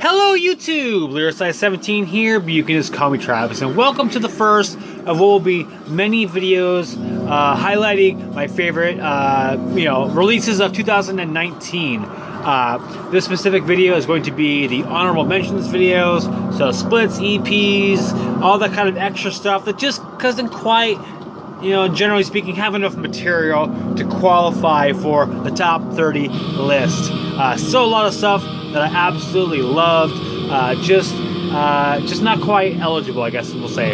Hello YouTube, Lyric17 here, but you can just call me Travis, and welcome to the first of what will be many videos highlighting my favorite, releases of 2019. This specific video is going to be the honorable mentions videos, so splits, EPs, all that kind of extra stuff that just doesn't quite, generally speaking, have enough material to qualify for the top 30 list. Still a lot of stuff that I absolutely loved, just not quite eligible, I guess we'll say.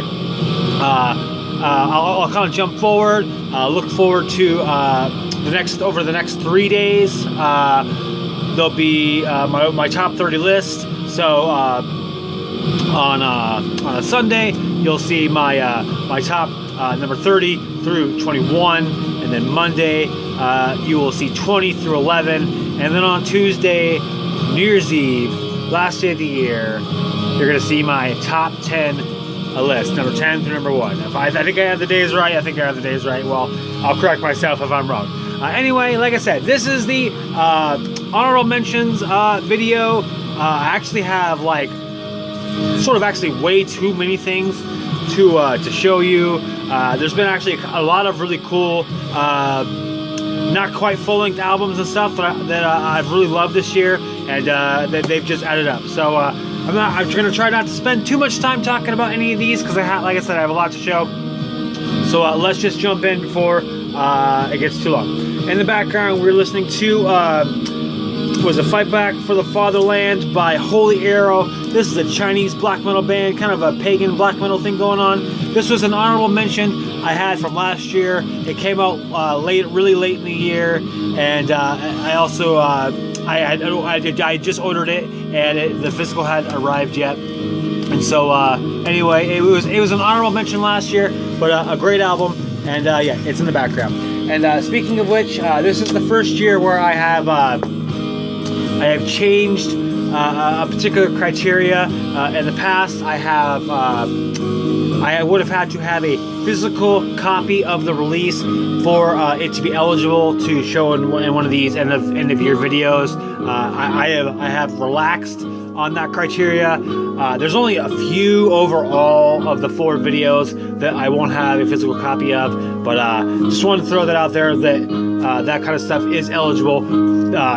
I'll kind of jump forward, look forward to over the next 3 days. There'll be my top 30 list. So on a Sunday, you'll see my top number 30 through 21, and then Monday you will see 20 through 11, and then on Tuesday, New Year's Eve, last day of the year, you're gonna see my top 10 list, number 10 through number 1. If I think I have the days right, I think I have the days right. Well, I'll correct myself if I'm wrong. Anyway, like I said, this is the honorable mentions video. I actually have actually way too many things to show you. There's been actually a lot of really cool not quite full-length albums and stuff that I've really loved this year, and that they've just added up. So I'm gonna try not to spend too much time talking about any of these because like I said, I have a lot to show. So let's just jump in before it gets too long. In the background, we're listening to was a Fight Back for the Fatherland by Holyarrow. This is a Chinese black metal band, kind of a pagan black metal thing going on. This was an honorable mention I had from last year. It came out really late in the year, and I also I just ordered it, and the physical hadn't arrived yet. And so anyway, it was an honorable mention last year, but a great album, and yeah, it's in the background. And speaking of which, this is the first year where I have changed a particular criteria. In the past, I would have had to have a physical copy of the release for it to be eligible to show in one of these end of year videos. I have relaxed on that criteria. There's only a few overall of the 4 videos that I won't have a physical copy of, but just wanted to throw that out there that that kind of stuff is eligible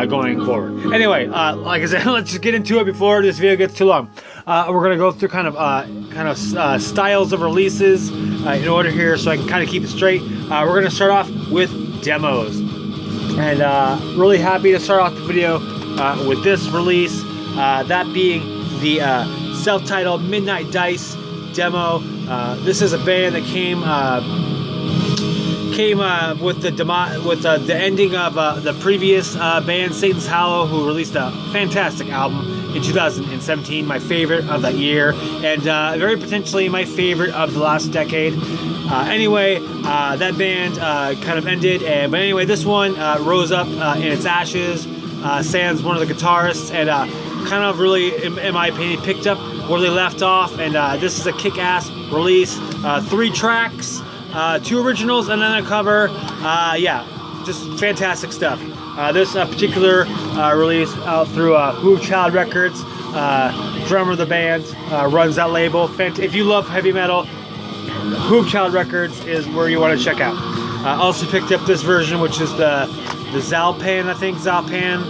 going forward. Anyway, like I said, let's just get into it before this video gets too long. We're gonna go through kind of styles of releases in order here, so I can kind of keep it straight. We're gonna start off with demos, and really happy to start off the video with this release. That being the self-titled Midnight Dice demo. This is a band that came with the ending of the previous band, Satan's Hollow, who released a fantastic album in 2017, my favorite of that year, and very potentially my favorite of the last decade. Anyway, that band kind of ended, but anyway, this one rose up in its ashes. Sans, one of the guitarists, and kind of really, in my opinion, picked up where they left off, and this is a kick-ass release. 3 tracks, 2 originals, and then a cover. Yeah, just fantastic stuff. This particular release out through Hoove Child Records. Drummer of the band runs that label. If you love heavy metal, Hoove Child Records is where you want to check out. Also picked up this version, which is the Zalpan, I think, Zalpan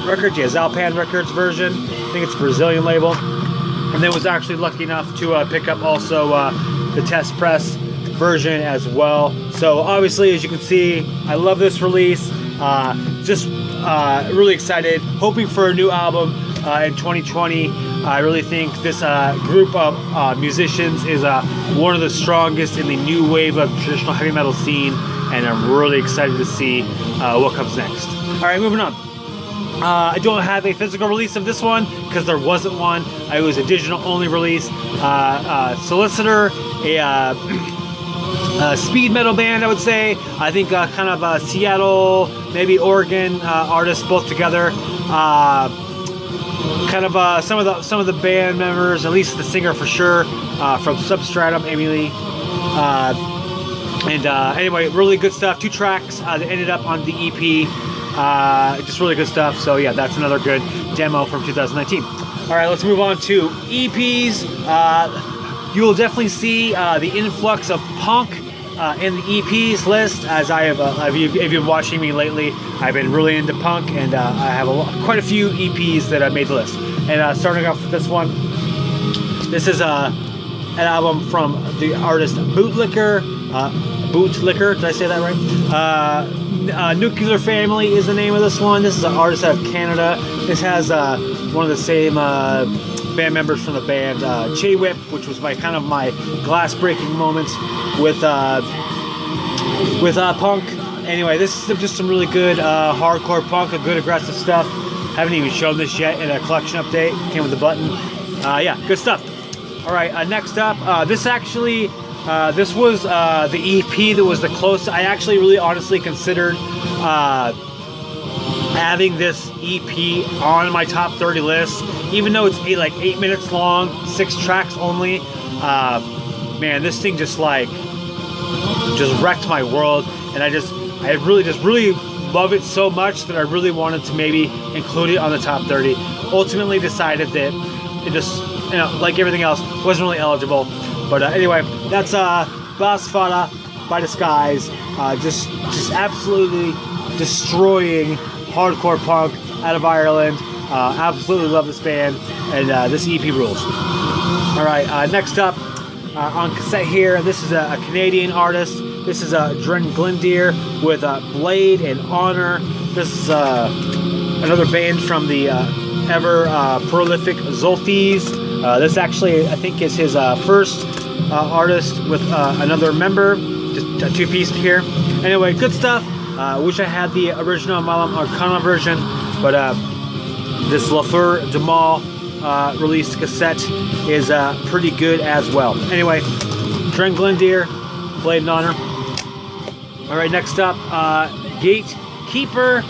Records, yeah, Zalpan Records version. I think it's a Brazilian label. And then was actually lucky enough to pick up also the Test Press version as well. So obviously, as you can see, I love this release. Just really excited, hoping for a new album in 2020. I really think this group of musicians is one of the strongest in the new wave of traditional heavy metal scene, and I'm really excited to see what comes next. All right, moving on. I don't have a physical release of this one because there wasn't one. It was a digital only release. Solicitor, a speed metal band, I would say. I think kind of Seattle, maybe Oregon artists both together. Kind of some of the band members, at least the singer for sure, from Substratum, Amy Lee. Anyway, really good stuff. 2 tracks that ended up on the EP. Just really good stuff. So yeah, that's another good demo from 2019. All right, let's move on to EPs. You will definitely see the influx of punk in the EPs list, as I have. If you've been watching me lately, I've been really into punk, and I have quite a few EPs that have made the list. And starting off with this one, this is an album from the artist Bootlicker. Bootlicker, did I say that right? Nuclear Family is the name of this one. This is an artist out of Canada. This has one of the same band members from the band J-Whip, which was my glass breaking moments with punk. Anyway, this is just some really good hardcore punk, good aggressive stuff. Haven't even shown this yet in a collection update. Came with the button. Yeah, good stuff. All right, next up, this actually, this was the EP that was the closest. I actually really honestly considered having this EP on my top 30 list, even though it's 8 minutes long, 6 tracks only. Man, this thing just wrecked my world, and I really love it so much that I really wanted to maybe include it on the top 30. Ultimately decided that it just, like everything else, wasn't really eligible. But anyway, that's Bas Fada by Disguise, just absolutely destroying hardcore punk out of Ireland. Absolutely love this band, and this EP rules. All right, next up on cassette here, this is a Canadian artist. This is Drenglyndr with Blade and Honor. This is another band from the ever prolific Zolthies. This actually, I think, is his first artist with another member. Just a two-piece here. Anyway, good stuff. Wish I had the original Malam Arcana version, but this Lafleur de Mal released cassette is pretty good as well. Anyway, Drenglyndr, Blade and Honor. All right, next up, Gatekeeper.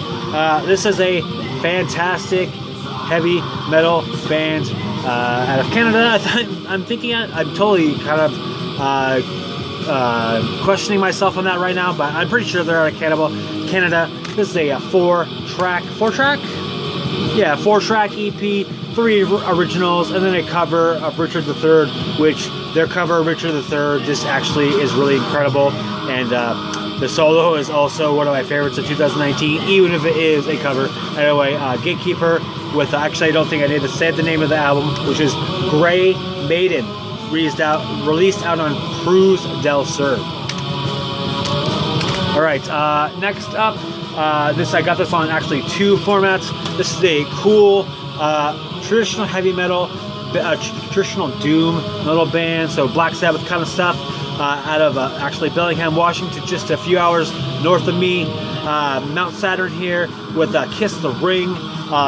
This is a fantastic heavy metal band out of Canada. I'm totally kind of questioning myself on that right now, but I'm pretty sure they're out of Canada. This is a four-track EP, 3 originals, and then a cover of Richard III, which their cover of Richard III just actually is really incredible. And the solo is also one of my favorites of 2019, even if it is a cover. Anyway, Gatekeeper with, actually I don't think I need to say the name of the album, which is Grey Maiden, released out on Cruz del Sur. All right, next up, I got this on actually 2 formats. This is a cool traditional heavy metal, traditional doom metal band, so Black Sabbath kind of stuff, out of actually Bellingham, Washington, just a few hours north of me. Mount Saturn here with Kiss the Ring.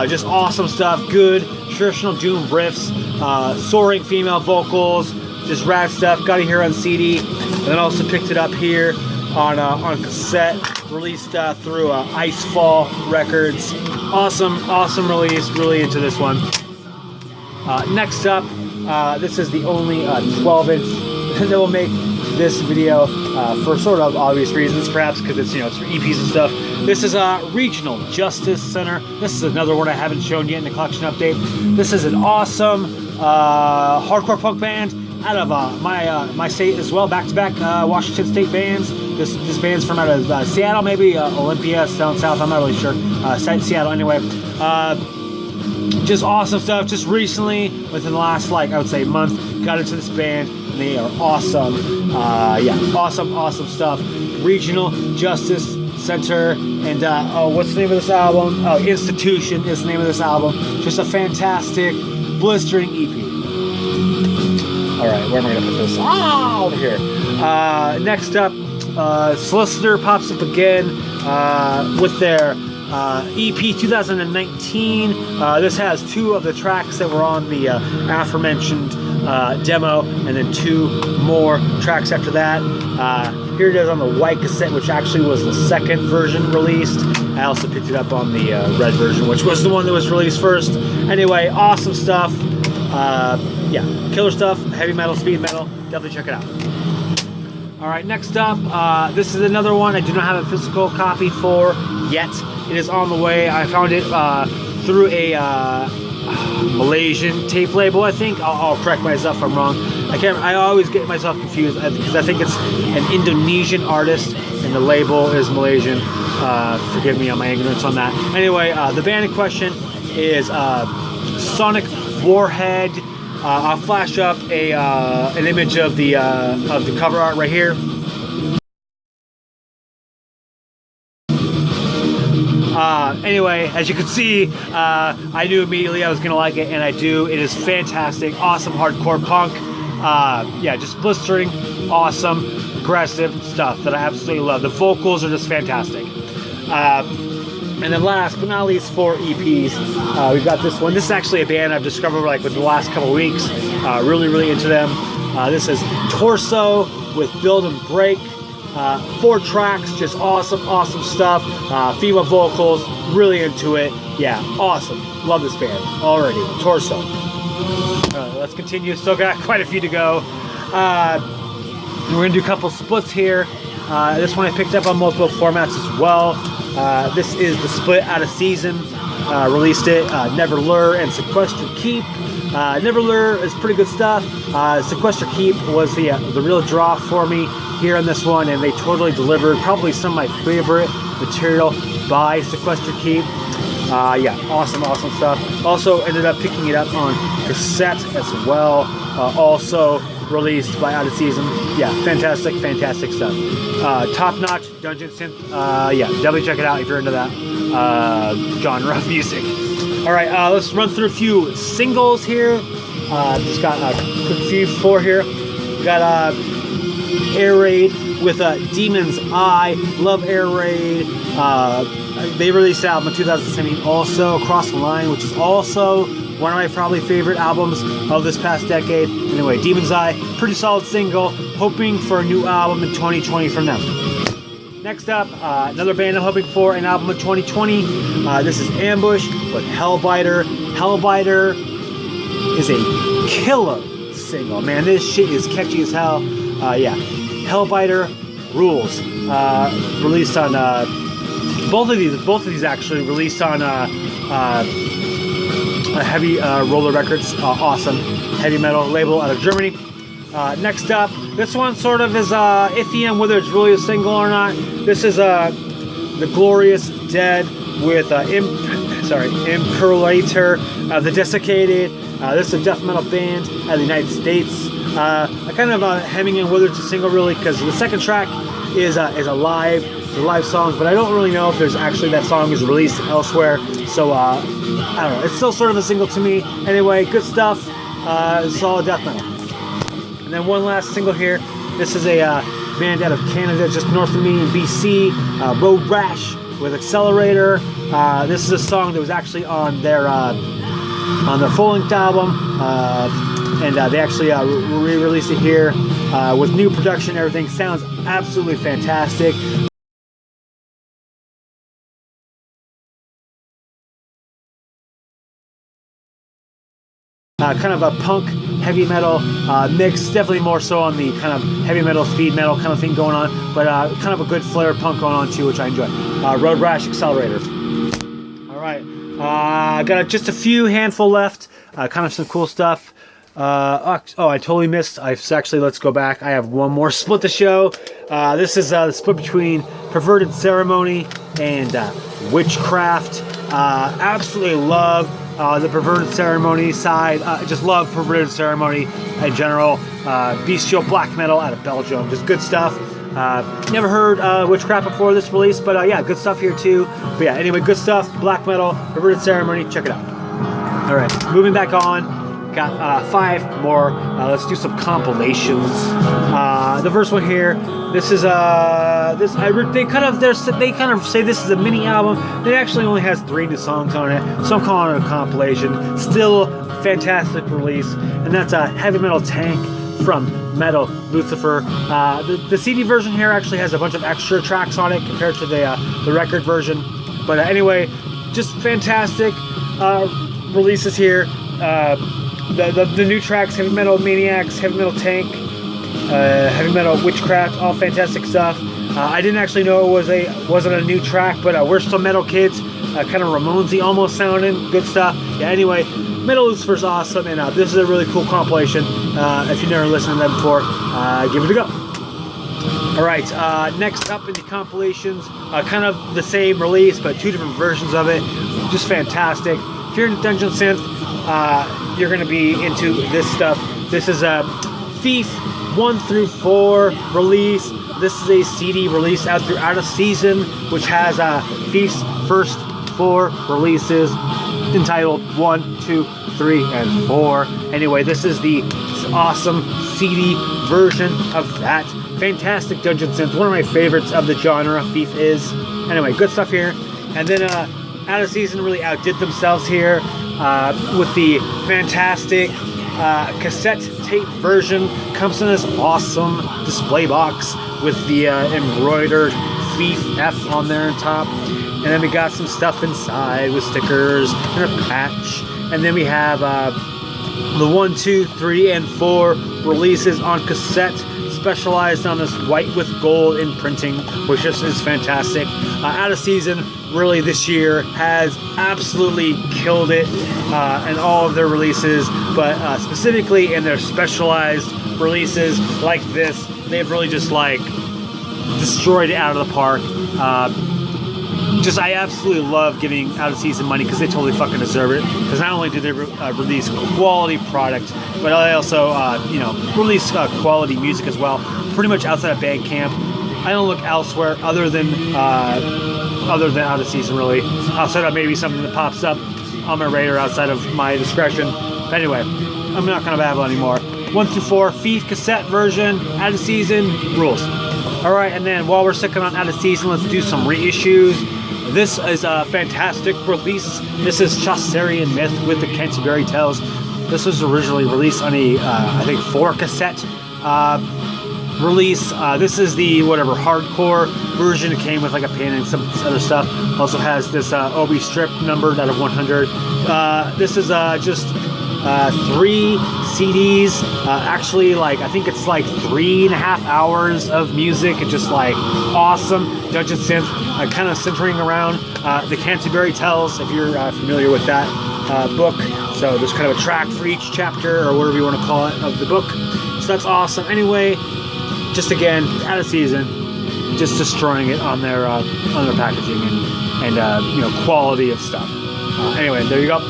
Just awesome stuff, good traditional doom riffs, soaring female vocals, just rad stuff. Got it here on CD, and then also picked it up here on cassette, released through Icefall Records. Awesome release, really into this one. Next up, this is the only 12-inch that will make this video for sort of obvious reasons, perhaps because it's it's for EPs and stuff. This is Regional Justice Center. This is another one I haven't shown yet in the collection update. This is an awesome hardcore punk band out of my state as well, back-to-back Washington State bands. This band's from out of Seattle, maybe Olympia, down south, I'm not really sure. Seattle anyway. Just awesome stuff. Just recently, within the last, I would say, month, got into this band, and they are awesome. Awesome stuff. Regional Justice Center, and what's the name of this album? Oh, Institution is the name of this album. Just a fantastic, blistering EP. All right, where am I going to put this? Over here. Next up, Solicitor pops up again with their EP 2019. This has 2 of the tracks that were on the aforementioned demo, and then 2 more tracks after that. Here it is on the white cassette, which actually was the second version released. I also picked it up on the red version, which was the one that was released first. Anyway, awesome stuff. Killer stuff, heavy metal, speed metal. Definitely check it out. All right, next up, this is another one I do not have a physical copy for yet. It is on the way. I found it through a Malaysian tape label, I think. I'll correct myself if I'm wrong. I always get myself confused because I think it's an Indonesian artist and the label is Malaysian. Forgive me on my ignorance on that. Anyway, the band in question is Sonic Warhead. I'll flash up an image of the cover art right here. Anyway, as you can see, I knew immediately I was gonna like it, and I do. It is fantastic, awesome hardcore punk. Yeah, just blistering, awesome, aggressive stuff that I absolutely love. The vocals are just fantastic. And then last but not least, for EPs, we've got this one. This is actually a band I've discovered like with the last couple weeks. Really into them. This is Tørsö with Build and Break. 4 tracks, just awesome stuff. Female vocals, really into it. Yeah, awesome. Love this band already. Tørsö. Alright, let's continue. Still got quite a few to go. We're gonna do a couple splits here. This one I picked up on multiple formats as well. This is the split out of season. Released it, Neverlur and Sequestered Keep. Neverlur is pretty good stuff. Sequestered Keep was the real draw for me here on this one, and they totally delivered. Probably some of my favorite material by Sequestered Keep. Yeah, awesome stuff. Also ended up picking it up on cassette as well. Also released by Out of Season. Yeah, fantastic stuff. Top-notch dungeon synth. Yeah, definitely check it out if you're into that genre of music. All right, let's run through a few singles here. Just got a quick few for here. We got Air Raid with Demon's Eye. Love Air Raid. They released an album in 2017 also, Across the Line, which is also one of my probably favorite albums of this past decade. Anyway, Demon's Eye, pretty solid single. Hoping for a new album in 2020 from them. Next up, another band I'm hoping for an album in 2020. This is Ambush with Hellbiter. Hellbiter is a killer single. Man, this shit is catchy as hell. Yeah, Hellbiter rules. Released on both of these actually released on Heavy Roller Records. Awesome heavy metal label out of Germany. Next up, this one sort of is iffy on whether it's really a single or not. This is The Glorious Dead with Imperator, The Desiccated. This is a death metal band out of the United States. I kind of hemming in whether it's a single really, because the second track is a live song, but I don't really know if there's actually that song is released elsewhere. So I don't know. It's still sort of a single to me. Anyway, good stuff. Solid death metal. And then one last single here. This is a band out of Canada, just north of me in BC. RoadRash with Accelerator. This is a song that was actually on their full-length album, and they actually re-released it here with new production. Everything sounds absolutely fantastic. Kind of a punk heavy metal mix, definitely more so on the kind of heavy metal, speed metal kind of thing going on, but kind of a good flare punk going on too, which I enjoy. RoadRash, Accelerator. All right, got just a few handful left, kind of some cool stuff. Oh, I totally missed. Let's go back. I have one more split to show. This is the split between Perverted Ceremony and Witchcraft. Absolutely love the Perverted Ceremony side. Just love Perverted Ceremony in general. Bestial black metal out of Belgium. Just good stuff. Never heard Witchcraft before this release, but yeah, good stuff here too. But yeah, anyway, good stuff. Black metal, Perverted Ceremony. Check it out. All right, moving back on. Got 5 more. Let's do some compilations. The first one here. This is they kind of say this is a mini album. It actually only has 3 new songs on it, so I'm calling it a compilation. Still fantastic release, and that's a Heavy Metal Tank from Metalucifer. The CD version here actually has a bunch of extra tracks on it compared to the record version. But anyway, just fantastic releases here. The new tracks, Heavy Metal Maniacs, Heavy Metal Tank. heavy metal, Witchcraft, all fantastic stuff. I didn't actually know it wasn't a new track, but we're still metal kids. Kind of Ramonesy almost sounding, good stuff. Yeah, anyway, Metalucifer's awesome, and this is a really cool compilation. If you've never listened to them before, give it a go. Alright, next up in the compilations, kind of the same release, but two different versions of it. Just fantastic. If you're in Dungeon Synth, you're going to be into this stuff. This is a Fief 1 through 4 release. This is a CD release out through Out of Season, which has Fief's first 4 releases entitled 1, 2, 3, and 4. Anyway, this is the awesome CD version of that. Fantastic Dungeon Synth, one of my favorites of the genre, Fief is. Anyway, good stuff here. And then Out of Season really outdid themselves here with the fantastic cassette tape version. Comes in this awesome display box with the embroidered Fief F on there on top. And then we got some stuff inside with stickers and a patch. And then we have the 1, 2, 3, and 4 releases on cassette, specialized on this white with gold imprinting, which just is fantastic. Out of Season really this year has absolutely killed it in all of their releases, but specifically in their specialized releases like this, they've really just like destroyed it out of the park. I absolutely love giving Out of Season money because they totally fucking deserve it. Because not only did they release quality product, but they also, release quality music as well. Pretty much outside of Bandcamp, I don't look elsewhere other than Out of Season, really. Outside of maybe something that pops up on my radar outside of my discretion. But anyway, I'm not gonna babble anymore. 1 through 4, Fief cassette version, Out of Season, rules. All right, and then while we're sticking on Out of Season, let's do some reissues. This is a fantastic release. This is Chaucerian Myth with the Canterbury Tales. This was originally released on a, I think, 4 cassette release. This is the hardcore version. It came with like a pin and some other stuff. Also has this OB strip numbered out of 100. This is just 3 CDs. Actually, like I think it's like 3.5 hours of music. It's just like awesome Dungeon Synth, kind of centering around the Canterbury Tales, if you're familiar with that book. So there's kind of a track for each chapter, or whatever you want to call it, of the book. So that's awesome. Anyway, just again, Out of Season, just destroying it on their packaging and quality of stuff. Anyway, there you go.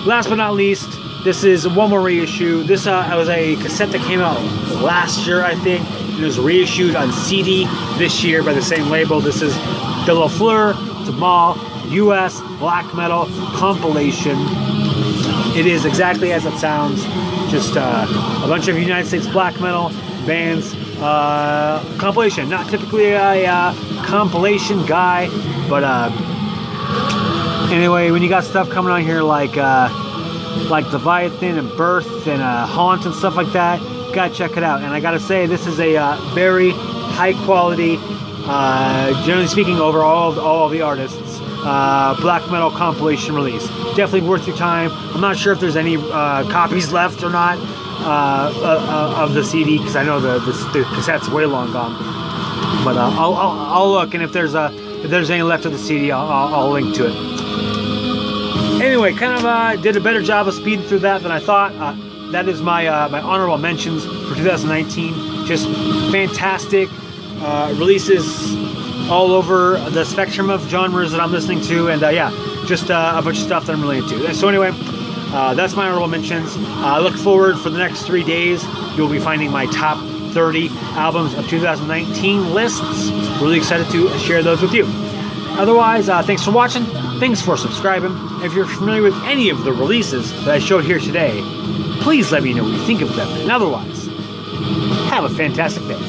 Last but not least, this is one more reissue. This was a cassette that came out last year, I think. It was reissued on CD this year by the same label. This is the Fleurs US Black Metal Compilation. It is exactly as it sounds. Just a bunch of United States black metal bands. Compilation. Not typically a compilation guy, but anyway, when you got stuff coming on here like Leviathan and Birth and Haunt and stuff like that, gotta check it out. And I gotta say, this is a very high quality, generally speaking, over all of the artists, black metal compilation release. Definitely worth your time. I'm not sure if there's any copies left or not of the CD, because I know the cassette's way long gone. But I'll look, and if there's any left of the CD, I'll link to it. Anyway, kind of did a better job of speeding through that than I thought. That is my honorable mentions for 2019. Just fantastic releases all over the spectrum of genres that I'm listening to, and yeah, just a bunch of stuff that I'm really into. So anyway, that's my honorable mentions. I look forward for the next 3 days. You'll be finding my top 30 albums of 2019 lists. Really excited to share those with you. Otherwise, thanks for watching. Thanks for subscribing. If you're familiar with any of the releases that I showed here today, please let me know what you think of them. And otherwise, have a fantastic day.